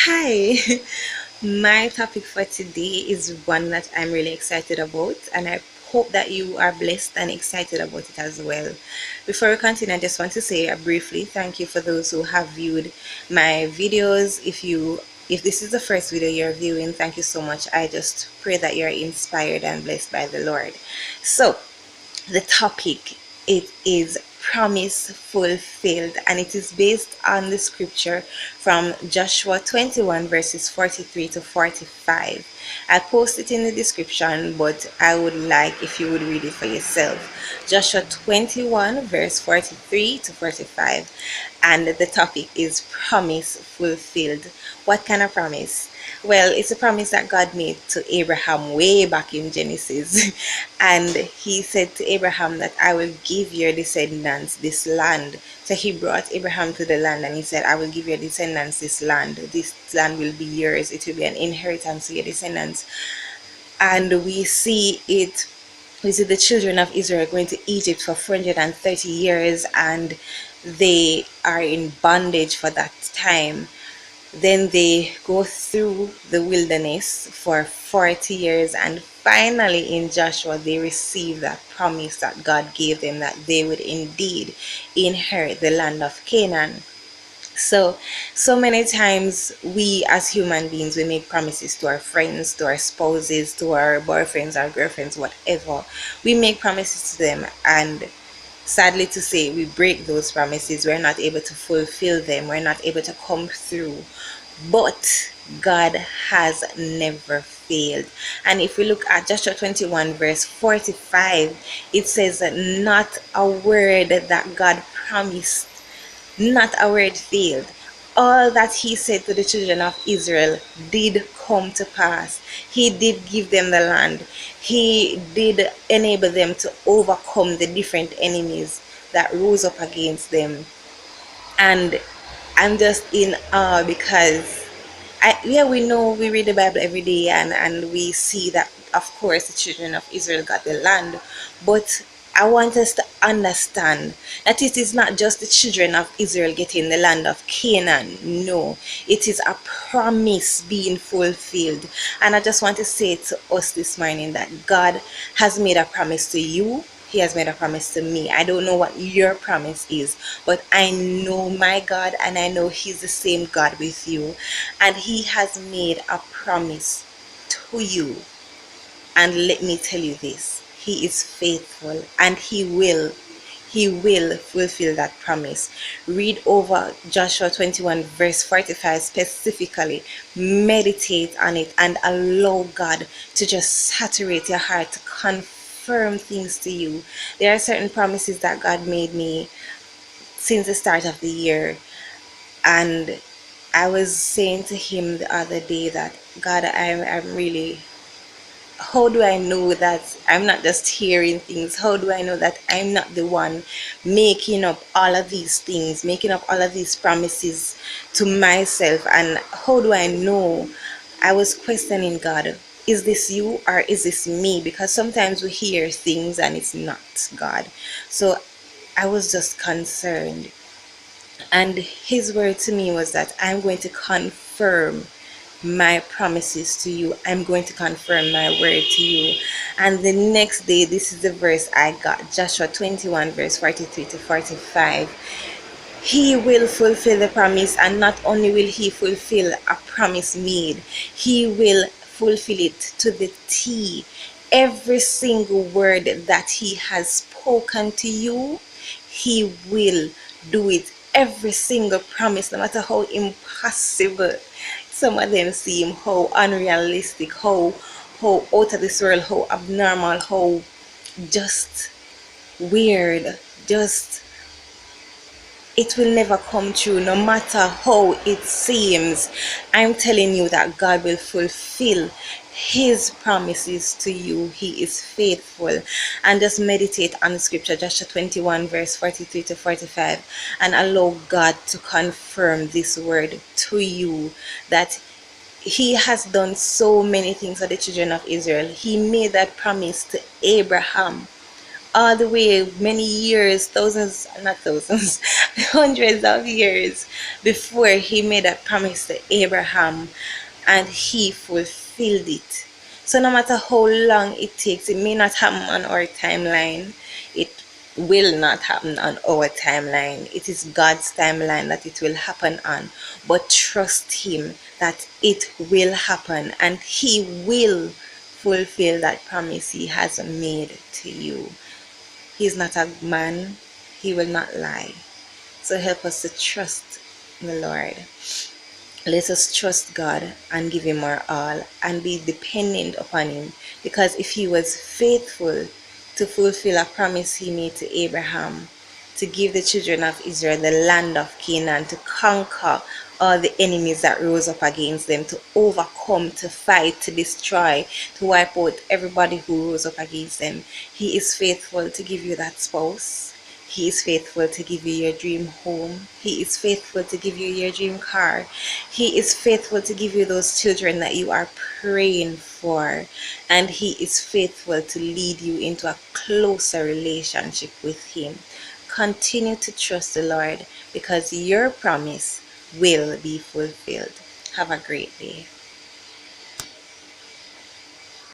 Hi, my topic for today is one that I'm really excited about, and I hope that you are blessed and excited about it as well. Before we continue, I just want to say briefly thank you for those who have viewed my videos. If this is the first video you're viewing, thank you so much. I just pray that you're inspired and blessed by the Lord. So, the topic, it is promise fulfilled, and it is based on the scripture from Joshua 21 verses 43 to 45. I'll post it in the description, but I would like if you would read it for yourself. Joshua 21 verse 43 to 45, and the topic is promise fulfilled. What kind of promise? Well, it's a promise that God made to Abraham way back in Genesis. And he said to Abraham that I will give your descendants this land. So he brought Abraham to the land and he said, I will give your descendants this land. This land will be yours. It will be an inheritance to your descendants. And we see the children of Israel going to Egypt for 430 years, and they are in bondage for that time. Then they go through the wilderness for 40 years, and finally in Joshua they receive that promise that God gave them, that they would indeed inherit the land of Canaan. So many times we as human beings, we make promises to our friends, to our spouses, to our boyfriends, our girlfriends, whatever. We make promises to them, and sadly to say, we break those promises. We're not able to fulfill them. We're not able to come through. But God has never failed. And if we look at Joshua 21 verse 45, it says that not a word that God promised, not a word failed. All that he said to the children of Israel did come to pass. He did give them the land. He did enable them to overcome the different enemies that rose up against them. And I'm just in awe because we know, we read the Bible every day, and we see that of course the children of Israel got the land, but I want us to understand that it is not just the children of Israel getting the land of Canaan. No, it is a promise being fulfilled. And I just want to say to us this morning that God has made a promise to you. He has made a promise to me. I don't know what your promise is, but I know my God, and I know He's the same God with you. And He has made a promise to you. And let me tell you this, He is faithful, and He will fulfill that promise. Read over Joshua 21 verse 45 specifically. Meditate on it and allow God to just saturate your heart, to confirm things to you. There are certain promises that God made me since the start of the year, and I was saying to Him the other day that God, I'm really, how do I know that I'm not just hearing things? How do I know that I'm not the one making up all of these things, making up all of these promises to myself? And how do I know? I was questioning God, is this you or is this me? Because sometimes we hear things and it's not God. So I was just concerned. And His word to me was that I'm going to confirm my promises to you. I'm going to confirm my word to you. And the next day, this is the verse I got, Joshua 21 verse 43 to 45. He will fulfill the promise, and not only will He fulfill a promise made, He will fulfill it to the T. Every single word that He has spoken to you, He will do it. Every single promise, no matter how impossible some of them seem, how unrealistic, how out of this world, how abnormal, how just weird, just, it will never come true, no matter how it seems. I'm telling you that God will fulfill His promises to you. He is faithful. And just meditate on the scripture, Joshua 21 verse 43 to 45, and allow God to confirm this word to you, that He has done so many things for the children of Israel. He made that promise to Abraham all the way many years, thousands, not thousands, hundreds of years before he made that promise to Abraham, and he fulfilled it. So no matter how long it takes, it may not happen on our timeline. It will not happen on our timeline. It is God's timeline that it will happen on. But trust Him that it will happen, and He will fulfill that promise He has made to you. He's not a man, He will not lie. So help us to trust the Lord. Let us trust God and give Him our all and be dependent upon Him, because if He was faithful to fulfill a promise He made to Abraham, to give the children of Israel the land of Canaan, to conquer all the enemies that rose up against them, to overcome, to fight, to destroy, to wipe out everybody who rose up against them, He is faithful to give you that spouse. He is faithful to give you your dream home. He is faithful to give you your dream car. He is faithful to give you those children that you are praying for. And He is faithful to lead you into a closer relationship with Him. Continue to trust the Lord, because your promise will be fulfilled. Have a great day.